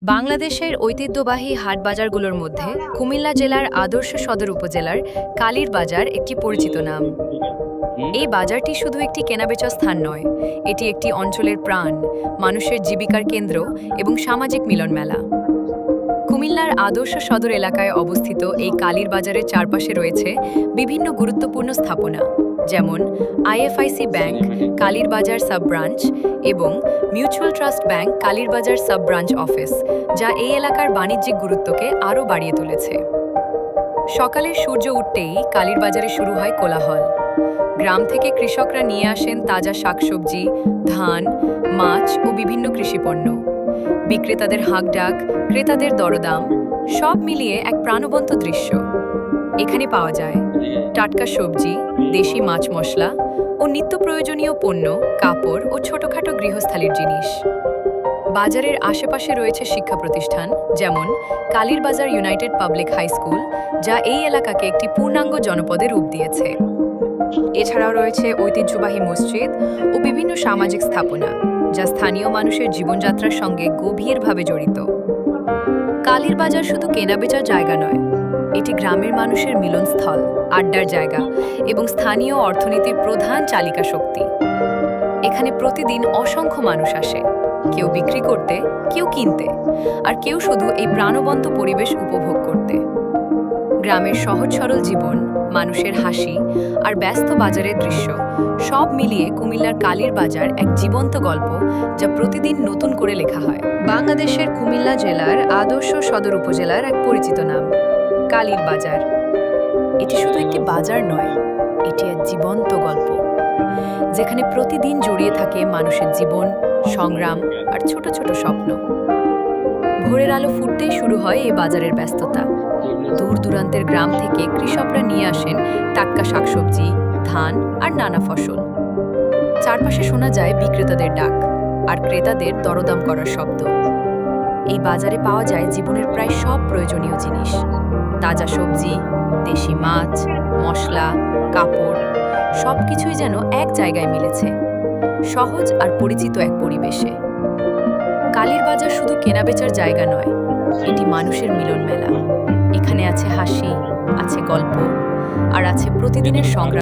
বাংলাদেশের ঐতিহ্যবাহী হাট-বাজারগুলোর মধ্যে কুমিল্লা জেলার আদর্শ সদর উপজেলার কালীর বাজার একটি পরিচিত নাম। এই বাজারটি শুধু একটি কেনাবেচার স্থান নয়, এটি একটি অঞ্চলের প্রাণ, মানুষের জীবিকার কেন্দ্র এবং সামাজিক মিলন মেলা। কুমিল্লার আদর্শ সদর এলাকায় অবস্থিত এই কালীর বাজারের চারপাশে রয়েছে বিভিন্ন গুরুত্বপূর্ণ স্থাপনা, যেমন আইএফআইসি ব্যাংক, কালীর বাজার সাব ব্রাঞ্চ এবং মিউচুয়াল ট্রাস্ট ব্যাংক, কালীর বাজার সাব ব্রাঞ্চ অফিস, যা এই এলাকার বাণিজ্যিক গুরুত্বকে আরও বাড়িয়ে তুলেছে। সকালের সূর্য উঠতেই কালীর বাজারে শুরু হয় কোলাহল। গ্রাম থেকে কৃষকরা নিয়ে আসেন তাজা শাকসবজি, ধান, মাছ ও বিভিন্ন কৃষিপণ্য। বিক্রেতাদের হাঁকডাক, ক্রেতাদের দরদাম, সব মিলিয়ে এক প্রাণবন্ত দৃশ্য। এখানে পাওয়া যায় টাটকা সবজি, দেশি মাছ মশলা ও নিত্য প্রয়োজনীয় পণ্য, কাপড় ও ছোটখাটো গৃহস্থালির জিনিস। বাজারের আশেপাশে রয়েছে শিক্ষা প্রতিষ্ঠান, যেমন কালীর বাজার ইউনাইটেড পাবলিক হাই স্কুল, যা এই এলাকাকে একটি পূর্ণাঙ্গ জনপদে রূপ দিয়েছে। এছাড়াও রয়েছে ঐতিহ্যবাহী মসজিদ ও বিভিন্ন সামাজিক স্থাপনা, যা স্থানীয় মানুষের জীবনযাত্রার সঙ্গে গভীরভাবে জড়িত। কালীর বাজার শুধু কেনাবেচার জায়গা নয়, এটি গ্রামের মানুষের মিলনস্থল, আড্ডার জায়গা এবং স্থানীয় অর্থনীতির প্রধান চালিকা শক্তি। এখানে প্রতিদিন অসংখ্য মানুষ আসে, কেউ বিক্রি করতে, কেউ কিনতে, আর কেউ শুধু এই প্রাণবন্ত পরিবেশ উপভোগ করতে। গ্রামের সহজ সরল জীবন, মানুষের হাসি আর ব্যস্ত বাজারের দৃশ্য সব মিলিয়ে কুমিল্লার কালীর বাজার এক জীবন্ত গল্প, যা প্রতিদিন নতুন করে লেখা হয়। বাংলাদেশের কুমিল্লা জেলার আদর্শ সদর উপজেলার এক পরিচিত নাম কালীর বাজার। এটি শুধু একটি বাজার নয়, এটি এক জীবন্ত গল্প, যেখানে প্রতিদিন জড়িয়ে থাকে মানুষের জীবন, সংগ্রাম আর ছোট ছোট স্বপ্ন। ভোরের আলো ফুটতেই শুরু হয় এই বাজারের ব্যস্ততা। দূর দূরান্তের গ্রাম থেকে কৃষকরা নিয়ে আসেন টাটকা শাকসবজি, ধান আর নানা ফসল। চারপাশে শোনা যায় বিক্রেতাদের ডাক আর ক্রেতাদের দরদাম করার শব্দ। এই বাজারে পাওয়া যায় জীবনের প্রায় সব প্রয়োজনীয় জিনিস, তাজা সবজি, দেশি মাছ, মশলা, কাপড়, সবকিছুই যেন এক জায়গায় মিলেছে, সহজ আর পরিচিত এক পরিবেশে। কালীর বাজার শুধু কেনাবেচার জায়গা নয়, এটি মানুষের মিলন মেলা। এখানে আছে হাসি, আছে গল্প, আর আছে প্রতিদিনের সংগ্রাম।